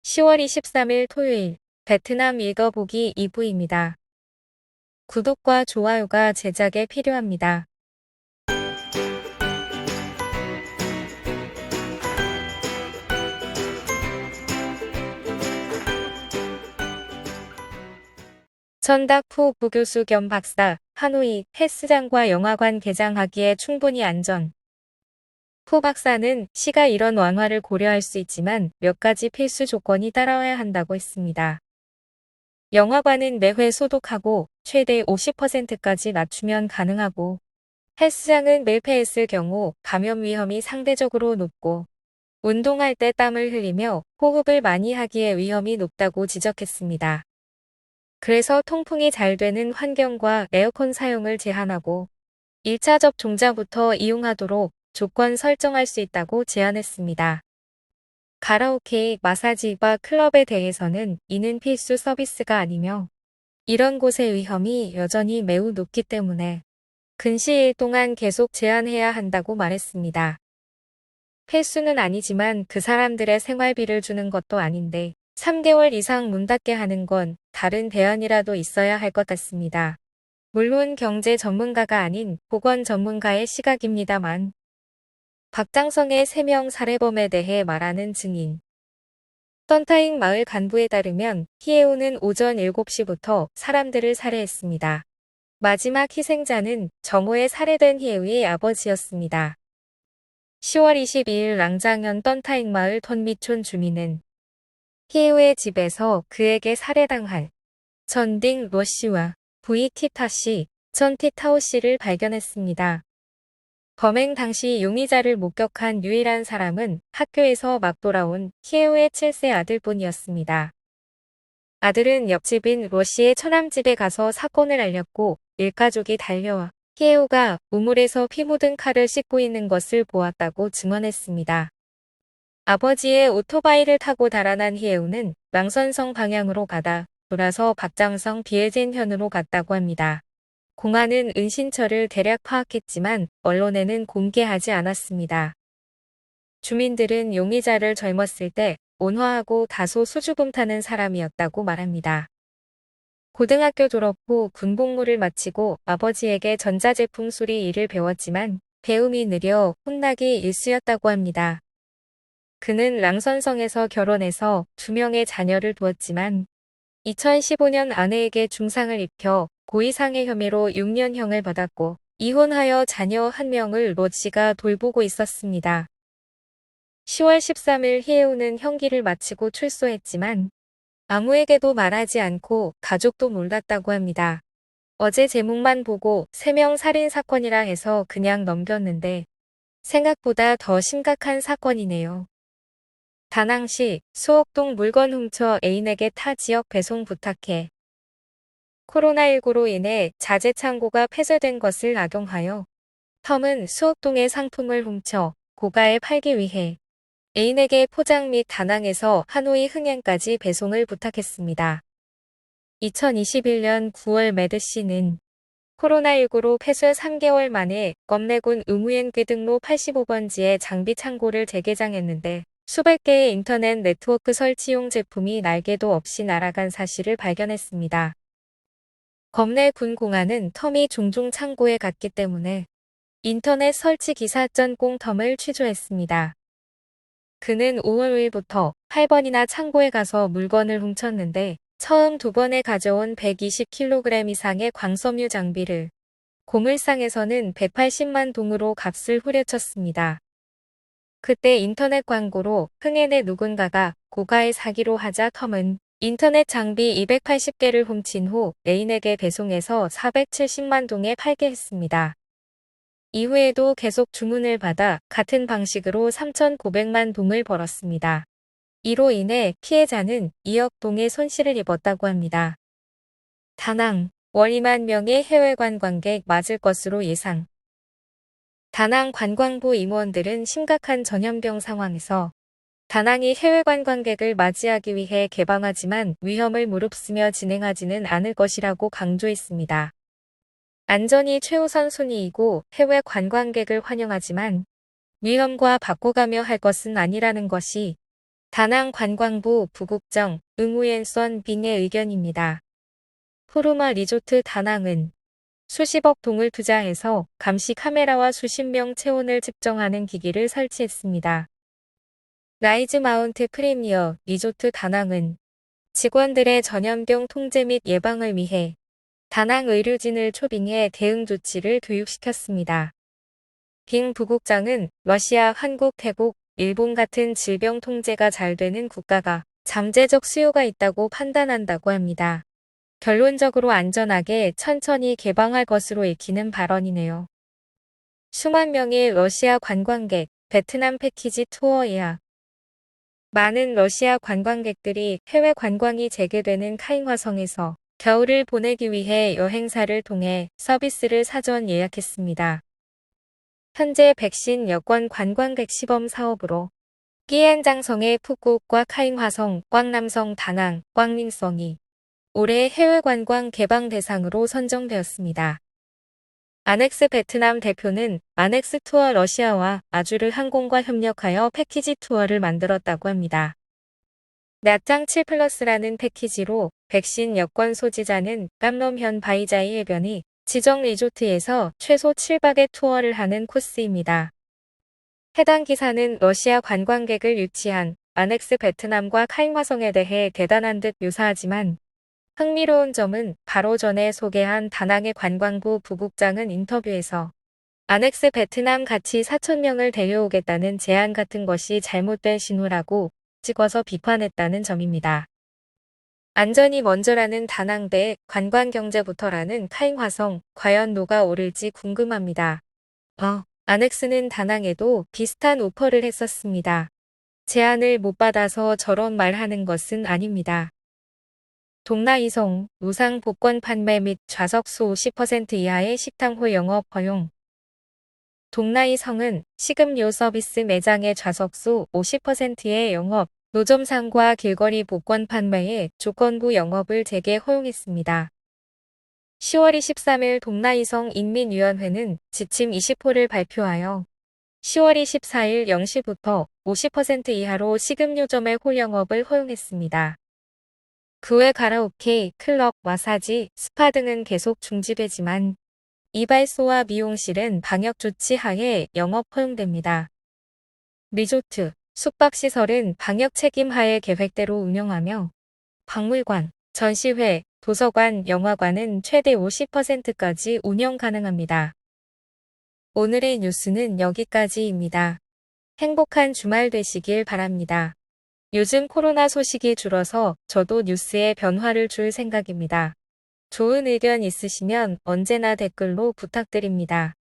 10월 23일 토요일 베트남 읽어보기 2부입니다. 구독과 좋아요가 제작에 필요합니다. 천닥푸 부교수 겸 박사, 하노이 헬스장과 영화관 개장하기에 충분히 안전. 푸 박사는 시가 이런 완화를 고려할 수 있지만 몇 가지 필수 조건이 따라와야 한다고 했습니다. 영화관은 매회 소독하고 최대 50%까지 낮추면 가능하고 헬스장은 밀폐했을 경우 감염 위험이 상대적으로 높고 운동할 때 땀을 흘리며 호흡을 많이 하기에 위험이 높다고 지적했습니다. 그래서 통풍이 잘 되는 환경과 에어컨 사용을 제한하고 1차 접종자부터 이용하도록 조건 설정할 수 있다고 제안했습니다. 가라오케, 마사지바, 클럽에 대해서는 이는 필수 서비스가 아니며 이런 곳의 위험이 여전히 매우 높기 때문에 근시일 동안 계속 제한해야 한다고 말했습니다. 필수는 아니지만 그 사람들의 생활비를 주는 것도 아닌데 3개월 이상 문 닫게 하는 건 다른 대안이라도 있어야 할 것 같습니다. 물론 경제 전문가가 아닌 보건 전문가의 시각입니다만 박장성의 3명 살해범에 대해 말하는 증인 썬타잉 마을 간부에 따르면 히에오는 오전 7시부터 사람들을 살해했습니다. 마지막 희생자는 정오에 살해된 히에오의 아버지였습니다. 10월 22일 랑장현 썬타잉 마을 턴미촌 주민은 히에오의 집에서 그에게 살해당할 전딩 러시와 부이티타씨, 전티타오씨를 발견했습니다. 범행 당시 용의자를 목격한 유일한 사람은 학교에서 막 돌아온 히에오의 7세 아들뿐이었습니다. 아들은 옆집인 러시의 처남집에 가서 사건을 알렸고 일가족이 달려와 히에오가 우물에서 피 묻은 칼을 씻고 있는 것을 보았다고 증언했습니다. 아버지의 오토바이를 타고 달아난 히에오는 랑선성 방향으로 가다 돌아서 박장성 비에젠현으로 갔다고 합니다. 공안은 은신처를 대략 파악했지만 언론에는 공개하지 않았습니다. 주민들은 용의자를 젊었을 때 온화하고 다소 수줍음 타는 사람이었다고 말합니다. 고등학교 졸업 후 군복무를 마치고 아버지에게 전자제품 수리 일을 배웠지만 배움이 느려 혼나기 일쑤였다고 합니다. 그는 랑선성에서 결혼해서 2명의 자녀를 두었지만 2015년 아내에게 중상을 입혀 고의상해 혐의로 6년형을 받았고 이혼하여 자녀 1명을 로씨가 돌보고 있었습니다. 10월 13일 히에오는 형기를 마치고 출소했지만 아무에게도 말하지 않고 가족도 몰랐다고 합니다. 어제 제목만 보고 3명 살인 사건이라 해서 그냥 넘겼는데 생각보다 더 심각한 사건이네요. 다낭시 수옥동 물건 훔쳐 애인에게 타 지역 배송 부탁해. 코로나19로 인해 자재 창고가 폐쇄된 것을 악용하여 텀은 수옥동의 상품을 훔쳐 고가에 팔기 위해 애인에게 포장 및 다낭에서 하노이 흥행까지 배송을 부탁했습니다. 2021년 9월 매드씨는 코로나19로 폐쇄 3개월 만에 껌내군 의무엔 귀등로 85번지에 장비 창고를 재개장했는데 수백 개의 인터넷 네트워크 설치용 제품이 날개도 없이 날아간 사실을 발견했습니다. 검내군 공안은 텀이 종종 창고에 갔기 때문에 인터넷 설치 기사 con꽁텀을 취조했습니다. 그는 5월 5일부터 8번이나 창고에 가서 물건을 훔쳤는데 처음 2번에 가져온 120kg 이상의 광섬유 장비를 고물상에서는 180만 동으로 값을 후려쳤습니다. 그때 인터넷 광고로 흥행의 누군가가 고가에 사기로 하자 텀은 인터넷 장비 280개를 훔친 후 애인에게 배송해서 470만 동에 팔게 했습니다. 이후에도 계속 주문을 받아 같은 방식으로 3,900만 동을 벌었습니다. 이로 인해 피해자는 2억 동의 손실을 입었다고 합니다. 다낭, 월 2만 명의 해외 관광객 맞을 것으로 예상. 다낭 관광부 임원들은 심각한 전염병 상황에서 다낭이 해외 관광객을 맞이하기 위해 개방하지만 위험을 무릅쓰며 진행하지는 않을 것이라고 강조했습니다. 안전이 최우선 순위이고 해외 관광객을 환영하지만 위험과 바꿔가며 할 것은 아니라는 것이 다낭관광부 부국장 응우옌선 빙의 의견입니다. 푸르마 리조트 다낭은 수십억 동을 투자해서 감시 카메라와 수십 명 체온을 측정하는 기기를 설치했습니다. 라이즈 마운트 프리미어 리조트 다낭은 직원들의 전염병 통제 및 예방을 위해 다낭 의료진을 초빙해 대응 조치를 교육시켰습니다. 빙 부국장은 러시아, 한국, 태국, 일본 같은 질병 통제가 잘 되는 국가가 잠재적 수요가 있다고 판단한다고 합니다. 결론적으로 안전하게 천천히 개방할 것으로 읽히는 발언이네요. 수만 명의 러시아 관광객, 베트남 패키지 투어 예약. 많은 러시아 관광객들이 해외 관광이 재개되는 카잉화성에서 겨울을 보내기 위해 여행사를 통해 서비스를 사전 예약했습니다. 현재 백신 여권 관광객 시범 사업으로 끼엔장성의 푸꾸옥과 카잉화성, 꽝남성, 다낭, 꽝닝성이 올해 해외 관광 개방 대상으로 선정되었습니다. 아넥스 베트남 대표는 아넥스 투어 러시아와 아주르 항공과 협력하여 패키지 투어를 만들었다고 합니다. 납장 7플러스라는 패키지로 백신 여권 소지자는 깜롬현 바이자이 해변이 지정 리조트에서 최소 7박의 투어를 하는 코스입니다. 해당 기사는 러시아 관광객을 유치한 아넥스 베트남과 카잉화성에 대해 대단한 듯 묘사하지만 흥미로운 점은 바로 전에 소개한 다낭의 관광부 부국장은 인터뷰에서 아넥스 베트남 같이 4,000명을 데려오겠다는 제안 같은 것이 잘못된 신호라고 찍어서 비판했다는 점입니다. 안전이 먼저라는 다낭 대 관광경제부터라는 카잉화성, 과연 누가 오를지 궁금합니다. 아넥스는 다낭에도 비슷한 오퍼를 했었습니다. 제안을 못 받아서 저런 말 하는 것은 아닙니다. 동나이성, 무상 복권 판매 및 좌석수 50% 이하의 식당호 영업 허용. 동나이성은 식음료 서비스 매장의 좌석수 50%의 영업, 노점상과 길거리 복권 판매의 조건부 영업을 재개 허용했습니다. 10월 23일 동나이성 인민위원회는 지침 20호를 발표하여 10월 24일 0시부터 50% 이하로 식음료점의 홀영업을 허용했습니다. 그 외 가라오케, 클럽, 마사지, 스파 등은 계속 중지되지만 이발소와 미용실은 방역조치 하에 영업 허용됩니다. 리조트, 숙박시설은 방역 책임 하에 계획대로 운영하며 박물관, 전시회, 도서관, 영화관은 최대 50%까지 운영 가능합니다. 오늘의 뉴스는 여기까지입니다. 행복한 주말 되시길 바랍니다. 요즘 코로나 소식이 줄어서 저도 뉴스에 변화를 줄 생각입니다. 좋은 의견 있으시면 언제나 댓글로 부탁드립니다.